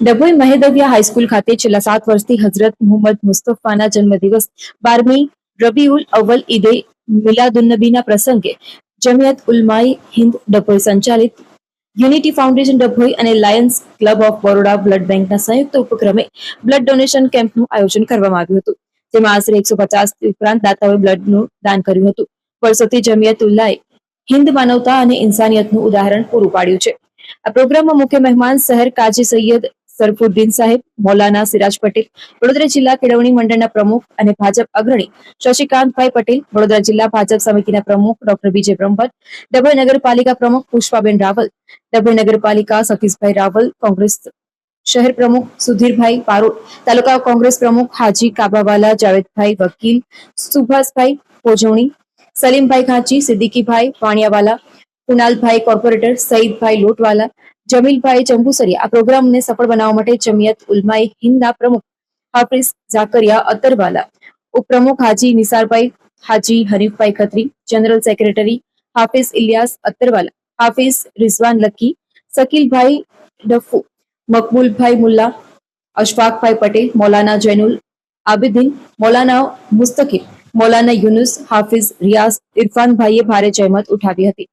Dabhoi મહેદવિયા high school ખાતે છેલ્લા 7 વર્ષથી હઝરત મુહમ્મદ મુસ્તફાના જન્મદિવસ 12મી રબીઉલ અવ્વલ ઈદે મિલાદુન્નબીના પ્રસંગે જમિયત ઉલમાએ હિન્દ ડભોઈ સંચાલિત યુનિટી ફાઉન્ડેશન ડભોઈ અને Lions club of Baroda blood બેંકના સંયુક્ત ઉપક્રમે બ્લડ ડોનેશન કેમ્પનું આયોજન કરવામાં આવ્યું હતું, જેમાં આશરે 150 ઉપરાંત દાતાઓએ બ્લડનું દાન કર્યું હતું. વર્ષોથી જમિયત ઉલ્લાએ હિન્દ માનવતા અને ઇન્સાનિયતનું ઉદાહરણ પૂરું પાડ્યું છે. આ પ્રોગ્રામમાં મુખ્ય મહેમાન શહેર કાજી સૈયદ સરફુદ્દીન સાહેબ, મૌલાના સિરાજ પટેલ, વડોદરા જિલ્લા કેળવણી મંડળના પ્રમુખ અને ભાજપ અગ્રણી શશિકાંતભાઈ પટેલ, વડોદરા જિલ્લા ભાજપ સમિતિના પ્રમુખ ડોક્ટર વિજય બ્રહ્મભટ્ટ, ડભોઈ નગરપાલિકા પ્રમુખ પુષ્પાબેન રાવલ, ડભોઈ નગરપાલિકા સતીશભાઈ રાવલ, કોંગ્રેસ શહેર પ્રમુખ સુધીરભાઈ પારોડ, તાલુકા કોંગ્રેસ પ્રમુખ હાજી કાબાવાલા, જાવેદભાઈ વકીલ, સુભાષભાઈ પોજવણી, સલીમભાઈ ખાંચી, સિદ્દીકીભાઈ વાણિયાવાલા, કુનાલભાઈ કોર્પોરેટર, સઈદભાઈ લોટવાલા, જમીલભાઈ ચંબુસરિયા. આ પ્રોગ્રામને સફળ બનાવવા માટે જમિયત ઉલમાએ હિન્દના પ્રમુખ હાફિઝ ઝાકરિયા અતરવાલા, ઉપપ્રમુખ હાજી નિસારભાઈ, હાજી હનીફભાઈ ખત્રી, જનરલ સેક્રેટરી હાફિઝ ઇલિયાસ અતરવાલા, હાફિઝ રિઝવાન લકી, શકીલભાઈ ડફુ, મકબૂલભાઈ મુલ્લા, અશફાકભાઈ પટેલ, મૌલાના જૈનુલ આબિદીન, મૌલાના મુસ્તકીમ, મૌલાના યુનુસ, હાફિઝ રિયાઝ, ઇરફાનભાઈએ ભારે જહેમત ઉઠાવી હતી.